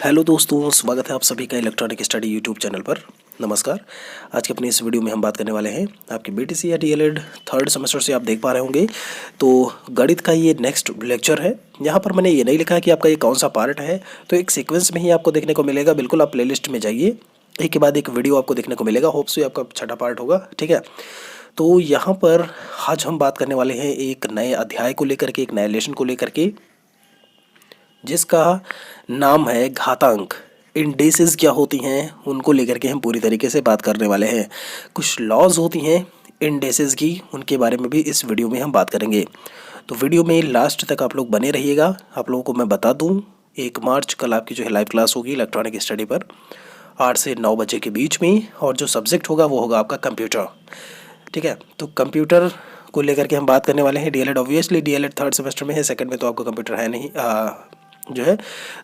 Hello दोस्तों, स्वागत है आप सभी का इलेक्ट्रॉनिक स्टडी यूट्यूब चैनल पर। नमस्कार। आज के अपनी इस वीडियो में हम बात करने वाले हैं आपके बीटीसी या डीएलएड थर्ड सेमेस्टर से आप देख पा रहे होंगे। तो गणित का ये नेक्स्ट लेक्चर है। यहाँ पर मैंने ये नहीं लिखा कि आपका ये कौन सा पार्ट है, तो एक सीक्वेंस में ही आपको देखने को मिलेगा। बिल्कुल आप प्लेलिस्ट में जाइए, एक के बाद एक वीडियो आपको देखने को मिलेगा। होप से आपका छठा पार्ट होगा, ठीक है। तो यहाँ पर आज हम बात करने वाले हैं एक नए अध्याय को लेकर के, एक नए लेसन को लेकर के, जिसका नाम है घातांक। इंडेसेस क्या होती हैं उनको लेकर के हम पूरी तरीके से बात करने वाले हैं। कुछ लॉज होती हैं इंडेसेस की, उनके बारे में भी इस वीडियो में हम बात करेंगे। तो वीडियो में लास्ट तक आप लोग बने रहिएगा। आप लोगों को मैं बता दूं, 1 मार्च कल आपकी जो है लाइव क्लास होगी इलेक्ट्रॉनिक स्टडी पर 8 से 9 बजे के बीच में, और जो सब्जेक्ट होगा वो होगा आपका कंप्यूटर, ठीक है। तो कंप्यूटर को लेकर के हम बात करने वाले हैं। DElEd obviously DElEd third semester में है, सेकंड में तो आपको कंप्यूटर है नहीं जो है।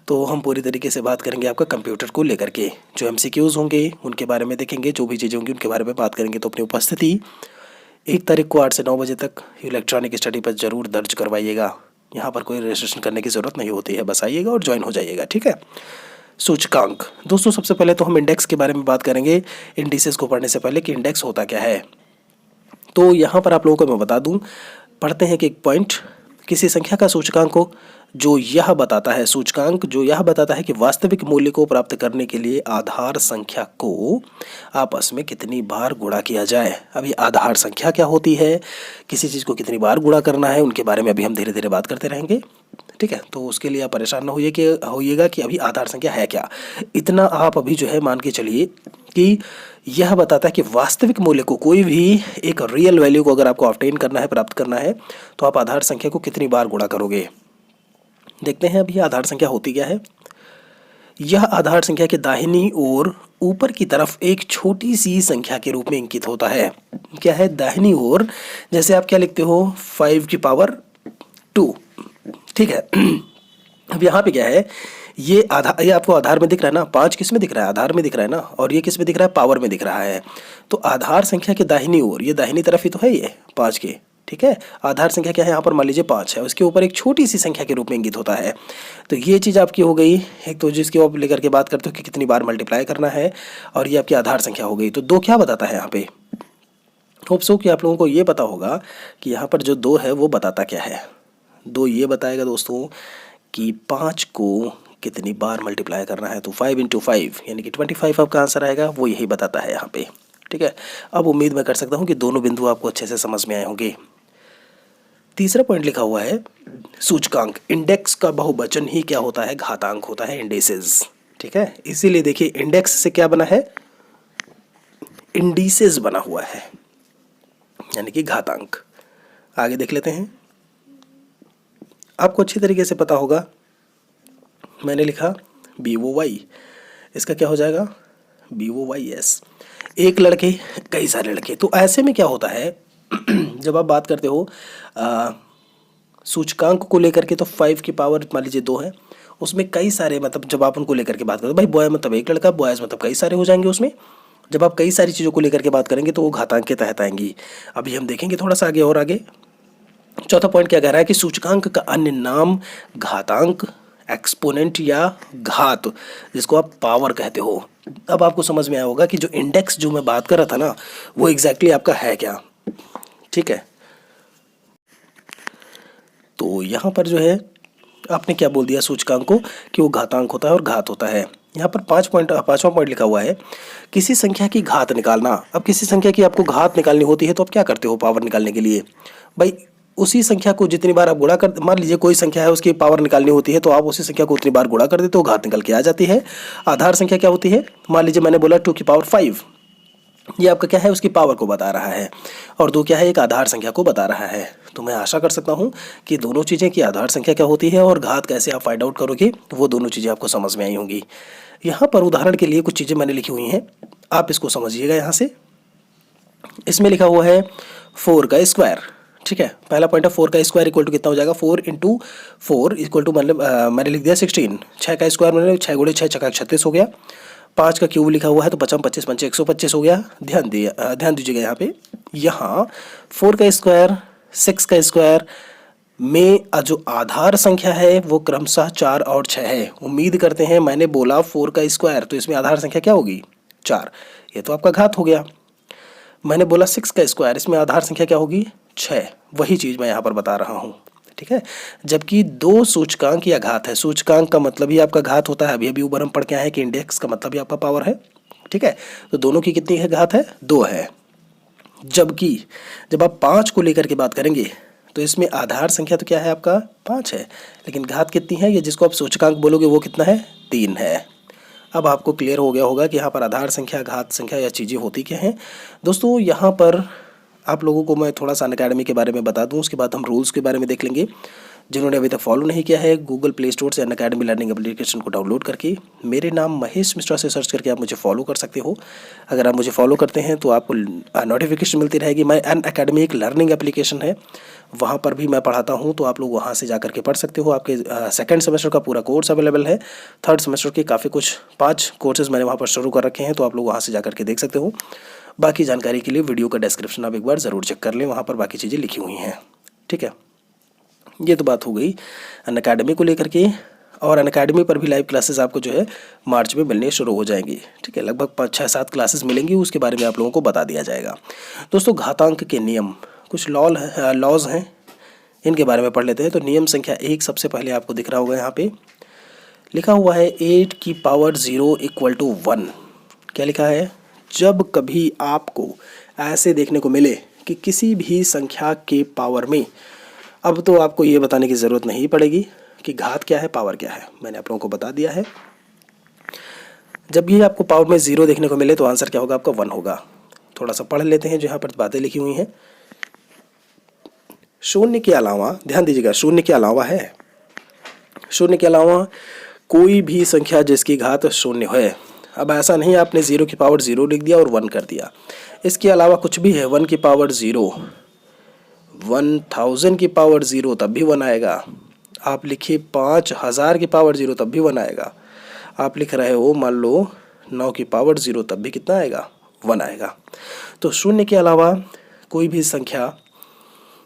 तो हम पूरी तरीके से बात करेंगे आपका कंप्यूटर को लेकर के। जो एमसीक्यूज़ होंगे उनके बारे में देखेंगे, जो भी चीज़ें होंगी उनके बारे में बात करेंगे। तो अपनी उपस्थिति 1 तारीख को 8 से 9 बजे तक इलेक्ट्रॉनिक स्टडी पर ज़रूर दर्ज करवाइएगा। यहाँ पर कोई रजिस्ट्रेशन करने की ज़रूरत नहीं होती है, बस आइएगा और ज्वाइन हो जाइएगा, ठीक है। सूचकांक दोस्तों, सबसे पहले तो हम इंडेक्स के बारे में बात करेंगे इंडिसेस को पढ़ने से पहले कि इंडेक्स होता क्या है। तो यहाँ पर आप लोगों को मैं बता दूँ, पढ़ते हैं कि एक पॉइंट, किसी संख्या का सूचकांक हो जो यह बताता है, सूचकांक जो यह बताता है कि वास्तविक मूल्य को प्राप्त करने के लिए आधार संख्या को आपस में कितनी बार गुणा किया जाए। अभी आधार संख्या क्या होती है, किसी चीज़ को कितनी बार गुणा करना है, उनके बारे में अभी हम धीरे धीरे बात करते रहेंगे, ठीक है। तो उसके लिए आप परेशान ना होइएगा कि अभी आधार संख्या है क्या। इतना आप अभी जो है मान के चलिए कि यह बताता है कि वास्तविक मूल्य को, कोई भी एक रियल वैल्यू को अगर आपको ऑब्टेन करना है, प्राप्त करना है, तो आप आधार संख्या को कितनी बार गुणा करोगे। देखते हैं अभी आधार संख्या होती क्या है। यह आधार संख्या के दाहिनी ओर ऊपर की तरफ एक छोटी सी संख्या के रूप में अंकित होता है। क्या है दाहिनी ओर, जैसे आप क्या लिखते हो 5 की पावर 2, ठीक है। अब यहाँ पे क्या है, ये आपको आधार में दिख रहा है ना, 5 किस में दिख रहा है, आधार में दिख रहा है ना, और ये किस में दिख रहा है, पावर में दिख रहा है। तो आधार संख्या के दाहिनी ओर, ये दाहिनी तरफ ही तो है ये 5 के, ठीक है। आधार संख्या क्या है यहाँ पर, मान लीजिए 5 है, उसके ऊपर एक छोटी सी संख्या के रूप में इंगित होता है। तो ये चीज़ आपकी हो गई एक, तो जिसकी आप लेकर के बात करते हो कि कितनी बार मल्टीप्लाई करना है, और ये आपकी आधार संख्या हो गई। तो 2 क्या बताता है यहाँ पे, होप सो कि आप लोगों को ये पता होगा कि यहाँ पर जो 2 है वो बताता क्या है। 2 ये बताएगा दोस्तों कि 5 को कितनी बार मल्टीप्लाई करना है। तो 5 × 5 यानी कि 25 आपका आंसर आएगा, वो यही बताता है यहाँ पे, ठीक है। अब उम्मीद मैं कर सकता हूँ कि दोनों बिंदु आपको अच्छे से समझ में आए होंगे। तीसरा पॉइंट लिखा हुआ है सूचकांक। इंडेक्स का बहुवचन ही क्या होता है, घातांक होता है, इंडेसेस, ठीक है। इसीलिए देखिए इंडेक्स से क्या बना है, इंडिसेस बना हुआ है, यानी कि घातांक। आगे देख लेते हैं। आपको अच्छी तरीके से पता होगा, मैंने लिखा BOY, इसका क्या हो जाएगा BOYS। एक लड़के कई सारे लड़के। तो ऐसे में क्या होता है जब आप बात करते हो सूचकांक को लेकर के, तो 5 की पावर मान लीजिए 2 है, उसमें कई सारे, मतलब जब आप उनको लेकर के बात करो, भाई बॉय मतलब एक लड़का, बॉयज़ मतलब कई सारे हो जाएंगे उसमें। जब आप कई सारी चीज़ों को लेकर के बात करेंगे तो वो घातांक के तहत आएंगी। अभी हम देखेंगे थोड़ा सा आगे और आगे। चौथा पॉइंट क्या कह रहा है कि सूचकांक का अन्य नाम घातांक, एक्सपोनेंट या घात, जिसको आप पावर कहते हो। अब आपको समझ में आया होगा कि जो इंडेक्स जो मैं बात कर रहा था ना, वो एग्जैक्टली आपका है क्या, ठीक है। तो यहाँ पर जो है आपने क्या बोल दिया सूचकांक को कि वो घातांक होता है और घात होता है। यहाँ पर 5वां पॉइंट लिखा हुआ है किसी संख्या की घात निकालना। अब किसी संख्या की आपको घात निकालनी होती है तो आप क्या करते हो पावर निकालने के लिए, भाई उसी संख्या को जितनी बार आप गुणा कर, मान लीजिए कोई संख्या है उसकी पावर निकालनी होती है तो आप उसी संख्या को उतनी बार गुणा कर देते हो, घात निकल के आ जाती है। आधार संख्या क्या होती है, मान लीजिए मैंने बोला 2 की पावर 5, ये आपका क्या है, उसकी पावर को बता रहा है, और 2 क्या है, एक आधार संख्या को बता रहा है। तो मैं आशा कर सकता हूँ कि दोनों चीज़ें की आधार संख्या क्या होती है और घात कैसे आप फाइंड आउट करोगे, वो दोनों चीज़ें आपको समझ में आई होंगी। यहाँ पर उदाहरण के लिए कुछ चीज़ें मैंने लिखी हुई हैं, आप इसको समझिएगा। यहाँ से इसमें लिखा हुआ है 4 का स्क्वायर, ठीक है। पहला पॉइंट है 4 का स्क्वायर इक्वल टू कितना हो जाएगा, 4 × 4 इक्वल टू, मतलब मैंने लिख दिया 16। 6 का स्क्वायर मैंने 6 × 6 = 36 हो गया। 5 का क्यूब लिखा हुआ है तो 55 25 5 125 हो गया। ध्यान दीजिएगा यहाँ पे, यहाँ 4 का स्क्वायर, 6 का स्क्वायर, में जो आधार संख्या है वो क्रमशः 4 और 6 है। उम्मीद करते हैं, मैंने बोला 4 का स्क्वायर, तो इसमें आधार संख्या क्या होगी? 4। ये तो आपका घात हो गया। मैंने बोला 6 का स्क्वायर, इसमें आधार संख्या क्या होगी? 6। वही चीज़ मैं यहाँ पर बता रहा हूँ, ठीक है। जबकि दो सूचकांक या घात है, सूचकांक का मतलब ही आपका घात होता है। अभी अभी ऊपर हम पढ़ के आए हैं कि इंडेक्स का मतलब ही आपका पावर है, ठीक है। तो दोनों की कितनी है घात है? 2 है। जबकि जब आप 5 को लेकर के बात करेंगे तो इसमें आधार संख्या तो क्या है आपका? 5 है, लेकिन घात कितनी है? ये जिसको आप सूचकांक बोलोगे वो कितना है? 3 है। अब आपको क्लियर हो गया होगा कि यहाँ पर आधार संख्या, घात संख्या या चीज़ें होती क्या हैं। दोस्तों यहाँ पर आप लोगों को मैं थोड़ा सा अनअकैडमी के बारे में बता दूं, उसके बाद हम रूल्स के बारे में देख लेंगे। जिन्होंने अभी तक फॉलो नहीं किया है, गूगल प्ले स्टोर से अनअकैडमी लर्निंग एप्लीकेशन को डाउनलोड करके मेरे नाम महेश मिश्रा से सर्च करके आप मुझे फॉलो कर सकते हो। अगर आप मुझे फॉलो करते हैं तो आपको नोटिफिकेशन मिलती रहेगी। मैं अनअकैडमी एक लर्निंग एप्लीकेशन है, वहाँ पर भी मैं पढ़ाता हूँ, तो आप लोग वहाँ से जा करके पढ़ सकते हो। आपके सेकंड सेमेस्टर का पूरा कोर्स अवेलेबल है। थर्ड सेमेस्टर के काफ़ी कुछ 5 कोर्सेज मैंने वहाँ पर शुरू कर रखे हैं, तो आप लोग वहाँ से जा करके देख सकते हो। बाकी जानकारी के लिए वीडियो का डिस्क्रिप्शन आप एक बार ज़रूर चेक कर लें, वहाँ पर बाकी चीज़ें लिखी हुई हैं, ठीक है। ये तो बात हो गई अनअकैडमी को लेकर के। और अनअकैडमी पर भी लाइव क्लासेस आपको जो है मार्च में मिलने शुरू हो जाएंगी, ठीक है। लगभग 5-6-7 क्लासेस मिलेंगी, उसके बारे में आप लोगों को बता दिया जाएगा। दोस्तों घातांक के नियम, कुछ लॉज हैं, इनके बारे में पढ़ लेते हैं। तो नियम संख्या 1 सबसे पहले आपको दिख रहा होगा, यहाँ पे लिखा हुआ है 8 की पावर 0 इक्वल टू 1। क्या लिखा है? जब कभी आपको ऐसे देखने को मिले कि किसी भी संख्या के पावर में, अब तो आपको ये बताने की ज़रूरत नहीं पड़ेगी कि घात क्या है, पावर क्या है, मैंने आप लोगों को बता दिया है। जब ये आपको पावर में 0 देखने को मिले तो आंसर क्या होगा आपका? 1 होगा। थोड़ा सा पढ़ लेते हैं जो यहाँ पर बातें लिखी हुई हैं। शून्य के अलावा, ध्यान दीजिएगा, शून्य के अलावा है, शून्य के अलावा कोई भी संख्या जिसकी घात शून्य है। अब ऐसा नहीं आपने 0 की पावर 0 लिख दिया और 1 कर दिया, इसके अलावा कुछ भी है। 1 की पावर 0, 1000 की पावर 0 तब भी 1 आएगा। आप लिखिए 5000 की पावर 0 तब भी 1 आएगा। आप लिख रहे हो मान लो 9 की पावर 0 तब भी कितना आएगा? 1 आएगा। तो शून्य के अलावा कोई भी संख्या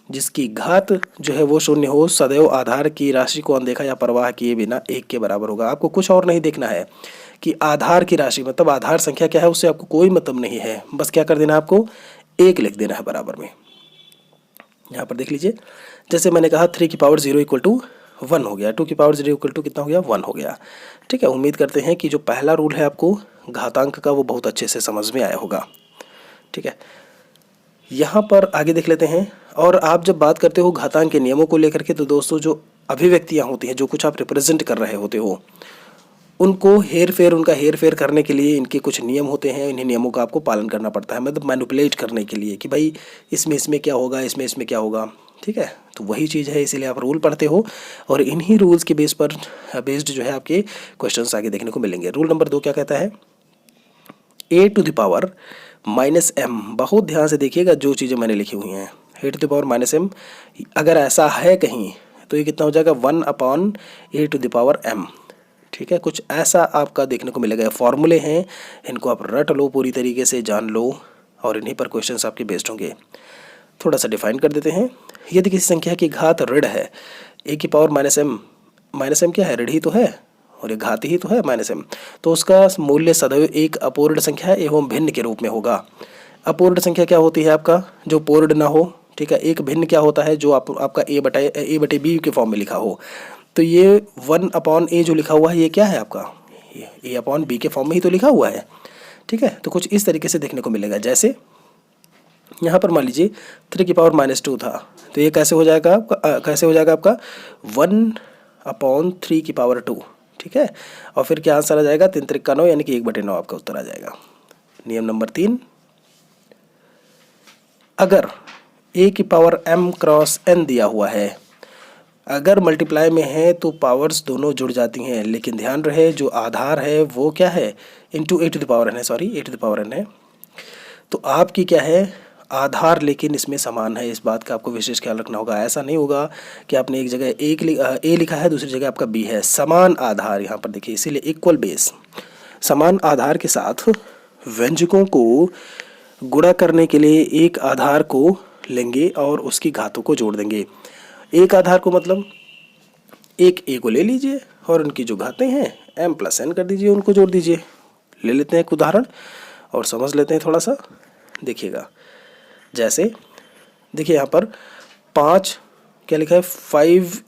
जिसकी घात जो है वो शून्य हो, सदैव आधार की राशि को अनदेखा या परवाह किए बिना 1 के बराबर होगा। आपको कुछ और नहीं देखना है कि आधार की राशि मतलब आधार संख्या क्या है, उससे आपको कोई मतलब नहीं है। बस क्या कर देना, आपको 1 लिख देना है बराबर में। यहाँ पर देख लीजिए, जैसे मैंने कहा 3 की पावर 0 इक्वल टू 1 हो गया, 2 की पावर 0 इक्वल टू कितना हो गया? 1 हो गया, ठीक है। उम्मीद करते हैं कि जो पहला रूल है आपको घातांक का वो बहुत अच्छे से समझ में आया होगा, ठीक है। यहाँ पर आगे देख लेते हैं। और आप जब बात करते हो घातांक के नियमों को लेकर के, तो दोस्तों जो अभिव्यक्तियाँ होती हैं, जो कुछ आप रिप्रेजेंट कर रहे होते हो, उनका हेर फेर करने के लिए इनके कुछ नियम होते हैं। इन्हीं नियमों का आपको पालन करना पड़ता है, मतलब मैनिपुलेट करने के लिए कि भाई इसमें क्या होगा, इसमें क्या होगा, ठीक है। तो वही चीज़ है, इसीलिए आप रूल पढ़ते हो और इन्हीं रूल्स के बेस्ड जो है आपके क्वेश्चंस आगे देखने को मिलेंगे। रूल नंबर 2 क्या कहता है? a to the power minus m. बहुत ध्यान से देखिएगा जो चीज़ें मैंने लिखी हुई हैं। a to the power minus m, अगर ऐसा है कहीं तो ये कितना हो जाएगा? 1/a to the power m, ठीक है। कुछ ऐसा आपका देखने को मिलेगा। फॉर्मूले हैं, इनको आप रट लो, पूरी तरीके से जान लो और इन्हीं पर क्वेश्चंस आपके बेस्ड होंगे। थोड़ा सा डिफाइन कर देते हैं। यदि किसी संख्या की घात ऋण है, a की पावर माइनस एम क्या है? ऋण ही तो है और ये घात ही तो है माइनस एम, तो उसका मूल्य सदैव एक अपूर्ण संख्या एवं भिन्न के रूप में होगा। अपूर्ण संख्या क्या होती है आपका? जो पूर्ण ना हो, ठीक है। एक भिन्न क्या होता है? जो आपका a बटे b के फॉर्म में लिखा हो। तो ये 1/a जो लिखा हुआ है ये क्या है आपका? ये a/b के फॉर्म में ही तो लिखा हुआ है, ठीक है। तो कुछ इस तरीके से देखने को मिलेगा। जैसे यहाँ पर मान लीजिए 3 की पावर -2 था, तो ये कैसे हो जाएगा आपका? 1/3 की पावर 2, ठीक है। और फिर क्या आंसर आ जाएगा? 3 त्रिक 9, यानी कि 1/9 आपका उत्तर आ जाएगा। नियम नंबर 3, अगर a की पावर m क्रॉस n दिया हुआ है, अगर मल्टीप्लाई में है तो पावर्स दोनों जुड़ जाती हैं, लेकिन ध्यान रहे जो आधार है वो क्या है? Into a to the power n है, sorry a to the power n है। तो आपकी क्या है? आधार लेकिन इसमें समान है। इस बात का आपको विशेष ख्याल रखना होगा। ऐसा नहीं होगा कि आपने एक जगह a लिखा है, दूसरी जगह आपका b है। समान आधार यहाँ पर देखिए, इसीलिए इक्वल बेस। समान आधार के साथ व्यंजकों को गुणा करने के लिए एक आधार को लेंगे और उसकी घातों को जोड़ देंगे। एक आधार को मतलब एक ए को ले लीजिए और उनकी जो घातें हैं m + n कर दीजिए, उनको जोड़ दीजिए। ले लेते हैं एक उदाहरण और समझ लेते हैं थोड़ा सा। देखिएगा, जैसे देखिए यहाँ पर 5 क्या लिखा है, 5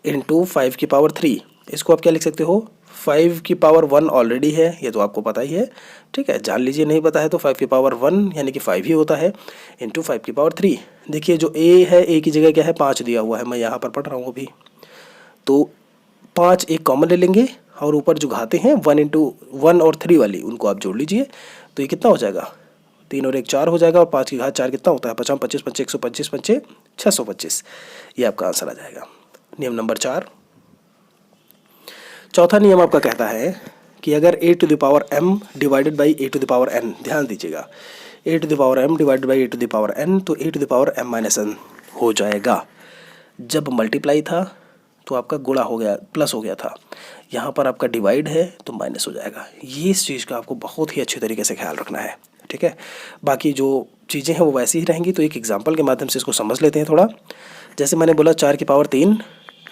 × 5⁻3। इसको आप क्या लिख सकते हो, 5⁻1 ऑलरेडी है, ये तो आपको पता ही है, ठीक है, जान लीजिए। नहीं पता है तो 5⁻1 यानी कि 5 ही होता है, × 5⁻3। देखिए जो a है, a की जगह क्या है, 5 दिया हुआ है, मैं यहाँ पर पढ़ रहा हूँ अभी। तो 5 एक कॉमन ले लेंगे और ऊपर जो घाते हैं 1 × 1 और 3 वाली, उनको आप जोड़ लीजिए। तो ये कितना हो जाएगा, 3 और 1 4 हो जाएगा, और 5 की घात 4 कितना होता है, 5 25 25 125 5 625। ये आपका आंसर आ जाएगा। नियम नंबर 4। चौथा नियम आपका कहता है कि अगर a⁻m डिवाइडेड बाई a⁻n, ध्यान दीजिएगा, a⁻m डिवाइडेड बाई a⁻n, तो a⁻m-n हो जाएगा। जब मल्टीप्लाई था तो आपका गुणा हो गया, प्लस हो गया था, यहाँ पर आपका डिवाइड है तो माइनस हो जाएगा। ये इस चीज़ का आपको बहुत ही अच्छे तरीके से ख्याल रखना है, ठीक है। बाकी जो चीज़ें हैं वो वैसी ही रहेंगी। तो एक एग्जांपल के माध्यम से इसको समझ लेते हैं थोड़ा। जैसे मैंने बोला 4⁻3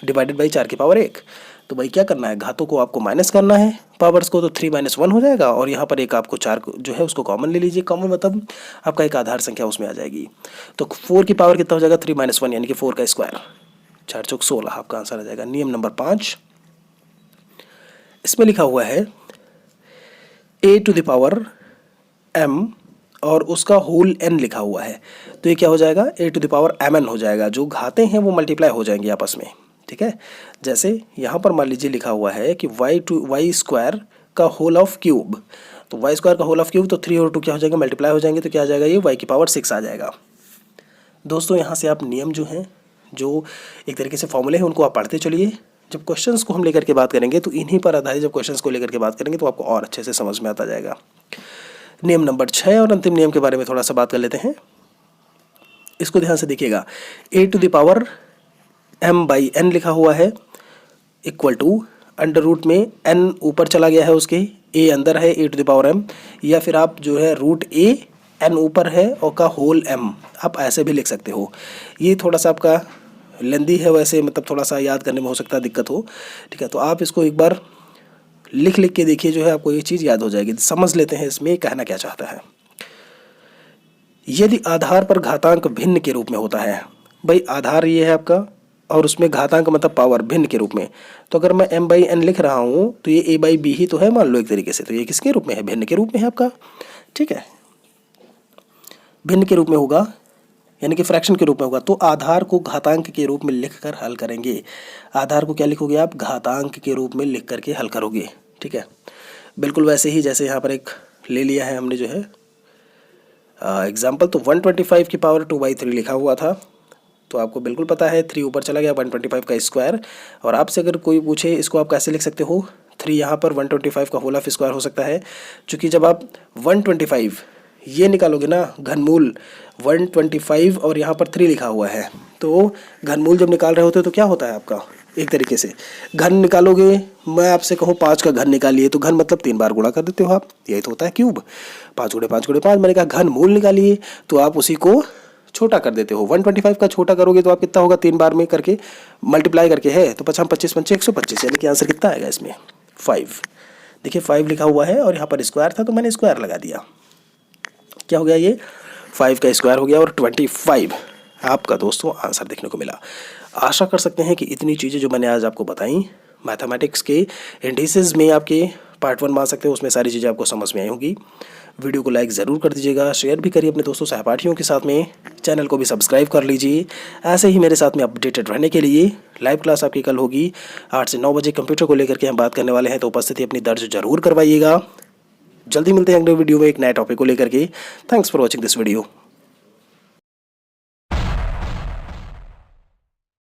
डिवाइडेड बाई 4⁻1, तो भाई क्या करना है, घातों को आपको माइनस करना है, पावर्स को, तो 3 - 1 हो जाएगा, और यहाँ पर एक आपको 4 जो है उसको कॉमन ले लीजिए। कॉमन मतलब आपका एक आधार संख्या उसमें आ जाएगी। तो 4 की पावर कितना हो जाएगा, 3 - 1 यानी कि 4 का स्क्वायर, 4 चौक 16 आपका आंसर आ जाएगा। नियम नंबर 5, इसमें लिखा हुआ है a⁻m और उसका होल n लिखा हुआ है, तो ये क्या हो जाएगा, a⁻mn हो जाएगा। जो घाते हैं वो मल्टीप्लाई हो जाएंगे आपस में, ठीक है। जैसे यहाँ पर मान लीजिए लिखा हुआ है कि y² का होल ऑफ क्यूब, तो y² का होल ऑफ क्यूब, तो 3 और 2 क्या हो जाएगा, मल्टीप्लाई हो जाएंगे, तो क्या आ जाएगा, ये y⁻6 आ जाएगा। दोस्तों यहाँ से आप नियम जो हैं, जो एक तरीके से फॉर्मूले हैं, उनको आप पढ़ते चलिए। जब क्वेश्चंस को हम लेकर के बात करेंगे तो इन्हीं पर आधारित जब क्वेश्चंस को लेकर के बात करेंगे तो आपको और अच्छे से समझ में आता जाएगा। नियम नंबर 6 और अंतिम नियम के बारे में थोड़ा सा बात कर लेते हैं। इसको ध्यान से देखिएगा, a⁻m/n लिखा हुआ है इक्वल टू अंडर रूट में n ऊपर चला गया है, उसके a अंदर है a⁻m, या फिर आप जो है √a n ऊपर है और का होल m, आप ऐसे भी लिख सकते हो। ये थोड़ा सा आपका लेंदी है वैसे, मतलब थोड़ा सा याद करने में हो सकता है दिक्कत हो, ठीक है। तो आप इसको एक बार लिख के देखिए, जो है आपको ये चीज़ याद हो जाएगी। समझ लेते हैं इसमें कहना क्या चाहता है। यदि आधार पर घातांक भिन्न के रूप में होता है, भाई आधार ये है आपका और उसमें घातांक मतलब पावर भिन्न के रूप में, तो अगर मैं m/n लिख रहा हूँ तो ये a/b ही तो है, मान लो एक तरीके से, तो ये किसके रूप में है, भिन्न के रूप में है आपका, ठीक है। भिन्न के रूप में होगा यानी कि फ्रैक्शन के रूप में होगा, तो आधार को घातांक के रूप में लिखकर हल करेंगे। आधार को क्या लिखोगे आप, घातांक के रूप में लिख करके हल करोगे, ठीक है। बिल्कुल वैसे ही जैसे यहाँ पर एक ले लिया है हमने जो है एग्जाम्पल, तो 125 की पावर 2/3 लिखा हुआ था, तो आपको बिल्कुल पता है 3 ऊपर चला गया, 125 का स्क्वायर। और आपसे अगर कोई पूछे इसको आप कैसे लिख सकते हो, 3 यहाँ पर 125 का होल ऑफ स्क्वायर हो सकता है, क्योंकि जब आप 125 ये निकालोगे ना, घनमूल 125 और यहाँ पर 3 लिखा हुआ है, तो घनमूल जब निकाल रहे होते हो तो क्या होता है आपका, एक तरीके से घन निकालोगे। मैं आपसे कहूँ 5 का घन निकालिए, तो घन मतलब 3 बार गुणा कर देते हो आप, यही तो होता है क्यूब, 5 × 5 × 5। मैंने कहा घन मूल निकालिए, तो आप उसी को छोटा कर देते हो। 125 का छोटा करोगे तो आप कितना होगा, 3 बार में करके मल्टीप्लाई करके है, तो 5 25 5 125, यानी कि आंसर कितना आएगा इसमें, 5। देखिए 5 लिखा हुआ है और यहाँ पर स्क्वायर था तो मैंने स्क्वायर लगा दिया, क्या हो गया, ये 5 का स्क्वायर हो गया और 25 आपका दोस्तों आंसर देखने को मिला। आशा कर सकते हैं कि इतनी चीज़ें जो मैंने आज आपको बताई मैथमेटिक्स के इंडिसेस में आपके पार्ट 1 मान सकते हो, उसमें सारी चीज़ें आपको समझ में आई होंगी। वीडियो को लाइक ज़रूर कर दीजिएगा, शेयर भी करिए अपने दोस्तों सहपाठियों के साथ में, चैनल को भी सब्सक्राइब कर लीजिए। ऐसे ही मेरे साथ में अपडेटेड रहने के लिए लाइव क्लास आपकी कल होगी 8 से 9 बजे। कंप्यूटर को लेकर के हम बात करने वाले हैं, तो उपस्थिति अपनी दर्ज जरूर करवाइएगा। जल्दी मिलते हैं अगले वीडियो में एक नए टॉपिक को लेकर के। Thanks for watching this video.